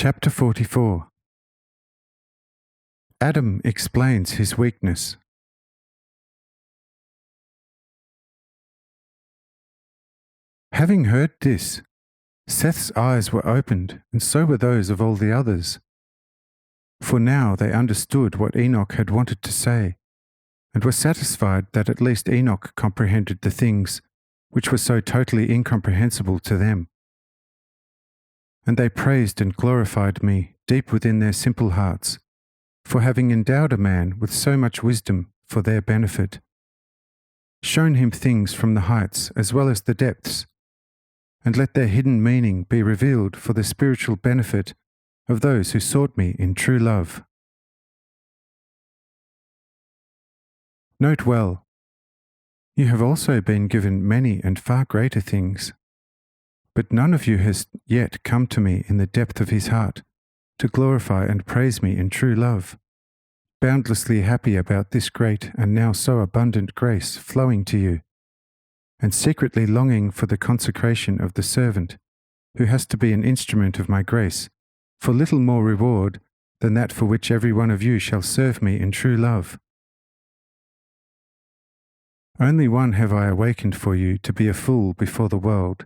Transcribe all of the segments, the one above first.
Chapter 44. Adam explains his weakness. Having heard this, Seth's eyes were opened, and so were those of all the others. For now they understood what Enoch had wanted to say, and were satisfied that at least Enoch comprehended the things which were so totally incomprehensible to them. And they praised and glorified me deep within their simple hearts, for having endowed a man with so much wisdom for their benefit, shown him things from the heights as well as the depths, and let their hidden meaning be revealed for the spiritual benefit of those who sought me in true love. Note well, you have also been given many and far greater things, but none of you has yet come to me in the depth of his heart to glorify and praise me in true love, boundlessly happy about this great and now so abundant grace flowing to you, and secretly longing for the consecration of the servant who has to be an instrument of my grace, for little more reward than that for which every one of you shall serve me in true love. Only one have I awakened for you to be a fool before the world,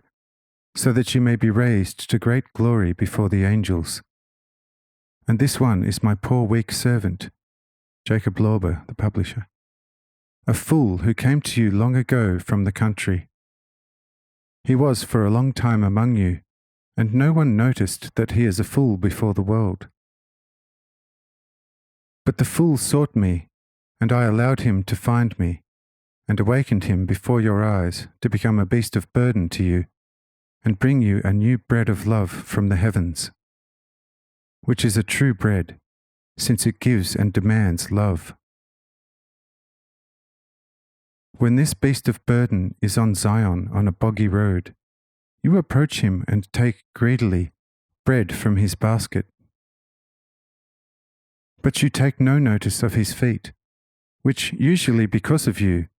so that you may be raised to great glory before the angels. And this one is my poor weak servant, Jakob Lorber, the publisher, a fool who came to you long ago from the country. He was for a long time among you, and no one noticed that he is a fool before the world. But the fool sought me, and I allowed him to find me, and awakened him before your eyes to become a beast of burden to you, and bring you a new bread of love from the heavens, which is a true bread, since it gives and demands love. When this beast of burden is on Zion on a boggy road, you approach him and take greedily bread from his basket. But you take no notice of his feet, which usually because of you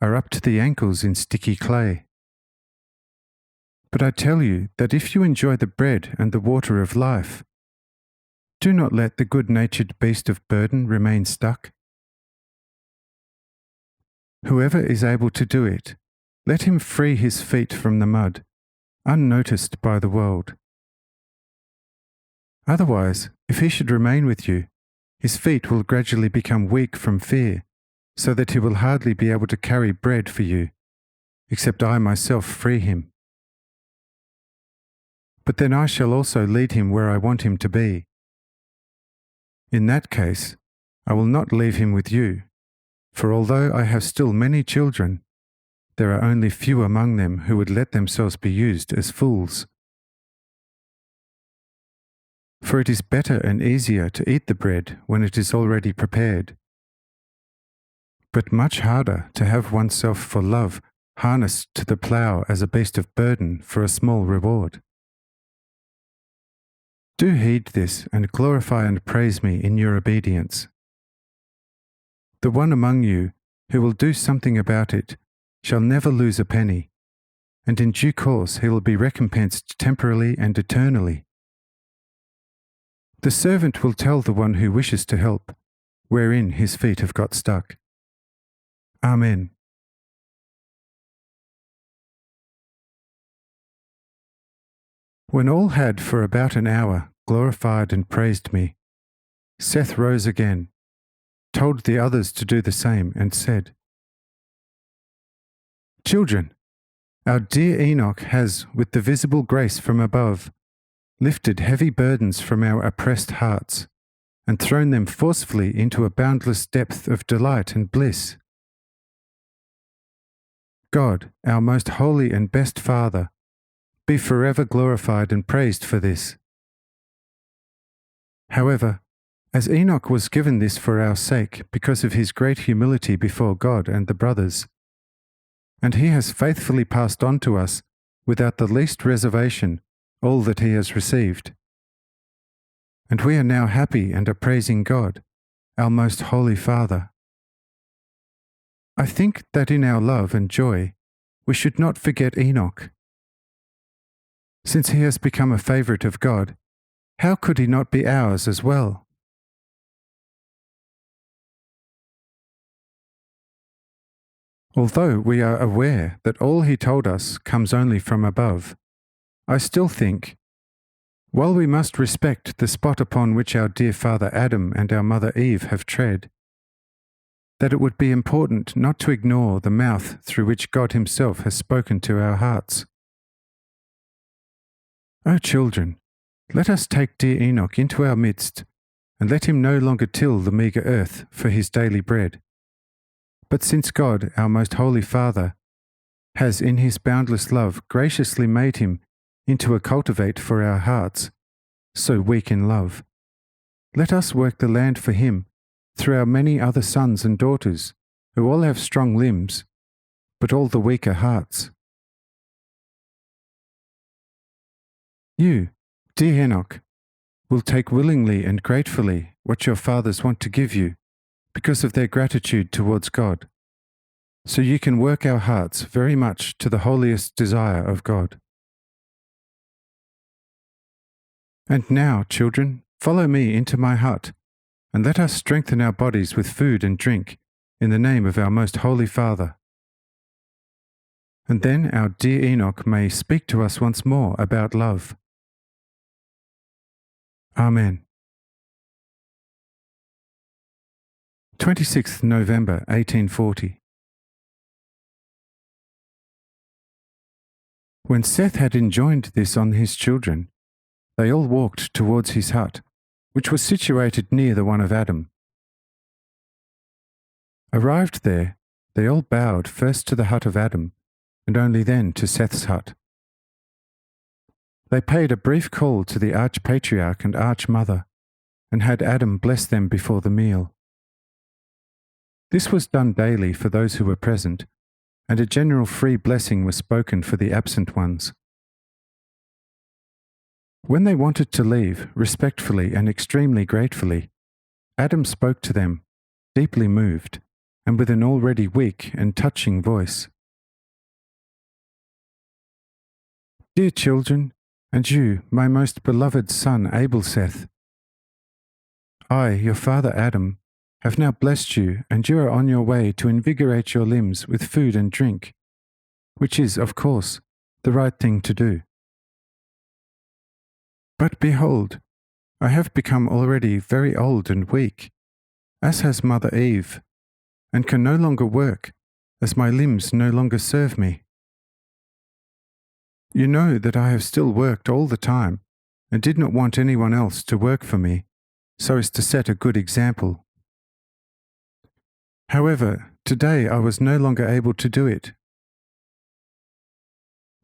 are up to the ankles in sticky clay. But I tell you that if you enjoy the bread and the water of life, do not let the good-natured beast of burden remain stuck. Whoever is able to do it, let him free his feet from the mud, unnoticed by the world. Otherwise, if he should remain with you, his feet will gradually become weak from fear, so that he will hardly be able to carry bread for you, except I myself free him. But then I shall also lead him where I want him to be. In that case, I will not leave him with you, for although I have still many children, there are only few among them who would let themselves be used as fools. For it is better and easier to eat the bread when it is already prepared, but much harder to have oneself for love harnessed to the plough as a beast of burden for a small reward. Do heed this and glorify and praise me in your obedience. The one among you who will do something about it shall never lose a penny, and in due course he will be recompensed temporally and eternally. The servant will tell the one who wishes to help, wherein his feet have got stuck. Amen. When all had for about an hour glorified and praised me, Seth rose again, told the others to do the same, and said, Children, our dear Enoch has, with the visible grace from above, lifted heavy burdens from our oppressed hearts, and thrown them forcefully into a boundless depth of delight and bliss. God, our most holy and best Father, be forever glorified and praised for this. However, as Enoch was given this for our sake because of his great humility before God and the brothers, and he has faithfully passed on to us without the least reservation all that he has received. And we are now happy and are praising God, our most holy Father. I think that in our love and joy we should not forget Enoch. Since he has become a favourite of God, how could he not be ours as well? Although we are aware that all he told us comes only from above, I still think, while we must respect the spot upon which our dear father Adam and our mother Eve have tread, that it would be important not to ignore the mouth through which God himself has spoken to our hearts. O children, let us take dear Enoch into our midst, and let him no longer till the meagre earth for his daily bread. But since God, our most holy Father, has in his boundless love graciously made him into a cultivate for our hearts, so weak in love, let us work the land for him through our many other sons and daughters, who all have strong limbs, but all the weaker hearts. You, dear Enoch, will take willingly and gratefully what your fathers want to give you, because of their gratitude towards God, so you can work our hearts very much to the holiest desire of God. And now, children, follow me into my hut, and let us strengthen our bodies with food and drink in the name of our most holy Father. And then our dear Enoch may speak to us once more about love. Amen. 26th November 1840. When Seth had enjoined this on his children, they all walked towards his hut, which was situated near the one of Adam. Arrived there, they all bowed first to the hut of Adam, and only then to Seth's hut. They paid a brief call to the Archpatriarch and Archmother, and had Adam bless them before the meal. This was done daily for those who were present, and a general free blessing was spoken for the absent ones. When they wanted to leave, respectfully and extremely gratefully, Adam spoke to them, deeply moved, and with an already weak and touching voice. Dear children, and you, my most beloved son Abel-Seth, I, your father Adam, have now blessed you, and you are on your way to invigorate your limbs with food and drink, which is, of course, the right thing to do. But behold, I have become already very old and weak, as has Mother Eve, and can no longer work, as my limbs no longer serve me. You know that I have still worked all the time, and did not want anyone else to work for me, so as to set a good example. However, today I was no longer able to do it.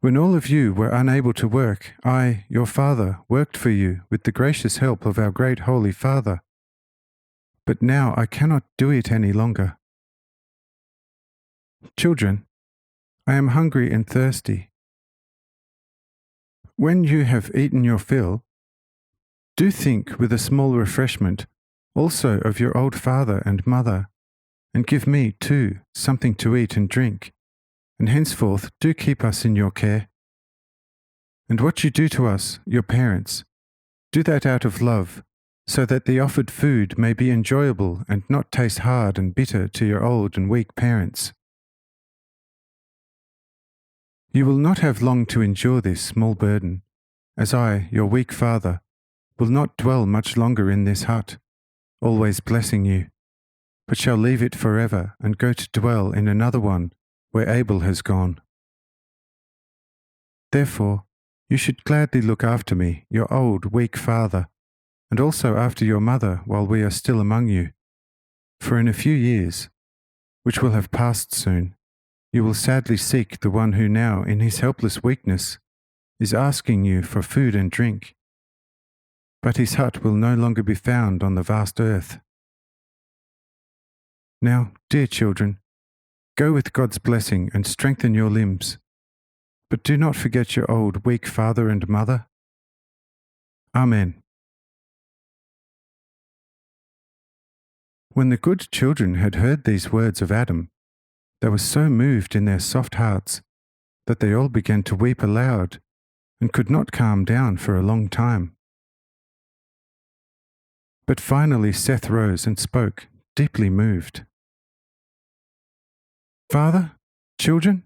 When all of you were unable to work, I, your father, worked for you with the gracious help of our great Holy Father. But now I cannot do it any longer. Children, I am hungry and thirsty. When you have eaten your fill, do think with a small refreshment also of your old father and mother, and give me, too, something to eat and drink, and henceforth do keep us in your care. And what you do to us, your parents, do that out of love, so that the offered food may be enjoyable and not taste hard and bitter to your old and weak parents. You will not have long to endure this small burden, as I, your weak father, will not dwell much longer in this hut, always blessing you, but shall leave it forever and go to dwell in another one where Abel has gone. Therefore, you should gladly look after me, your old, weak father, and also after your mother while we are still among you, for in a few years, which will have passed soon, you will sadly seek the one who now, in his helpless weakness, is asking you for food and drink. But his hut will no longer be found on the vast earth. Now, dear children, go with God's blessing and strengthen your limbs, but do not forget your old, weak father and mother. Amen. When the good children had heard these words of Adam, they were so moved in their soft hearts that they all began to weep aloud and could not calm down for a long time. But finally Seth rose and spoke, deeply moved. Father? Children?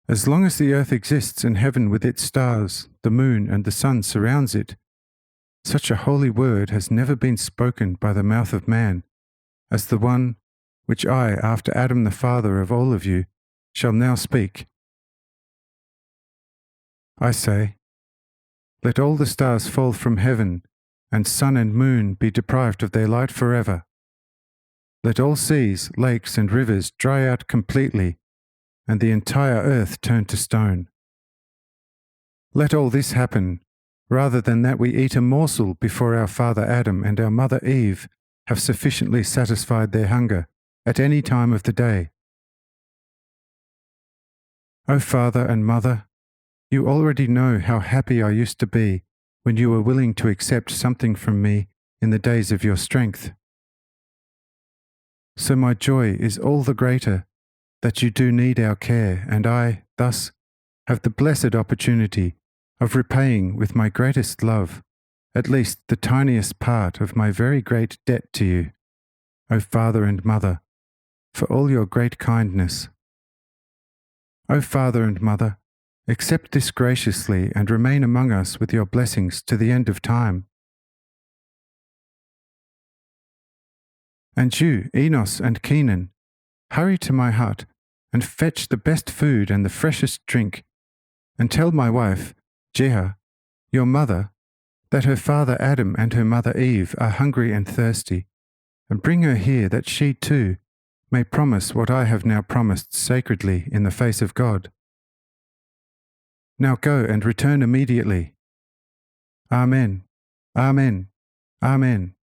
As long as the earth exists and heaven with its stars, the moon and the sun surrounds it, such a holy word has never been spoken by the mouth of man as the one which I, after Adam the father of all of you, shall now speak. I say, let all the stars fall from heaven, and sun and moon be deprived of their light forever. Let all seas, lakes, and rivers dry out completely, and the entire earth turn to stone. Let all this happen, rather than that we eat a morsel before our father Adam and our mother Eve have sufficiently satisfied their hunger at any time of the day. O Father and Mother, you already know how happy I used to be when you were willing to accept something from me in the days of your strength. So my joy is all the greater that you do need our care, and I, thus, have the blessed opportunity of repaying with my greatest love at least the tiniest part of my very great debt to you, O Father and Mother, for all your great kindness. O Father and Mother, accept this graciously and remain among us with your blessings to the end of time. And you, Enos and Kenan, hurry to my hut and fetch the best food and the freshest drink, and tell my wife, Jeha, your mother, that her father Adam and her mother Eve are hungry and thirsty, and bring her here that she too may promise what I have now promised sacredly in the face of God. Now go and return immediately. Amen. Amen. Amen.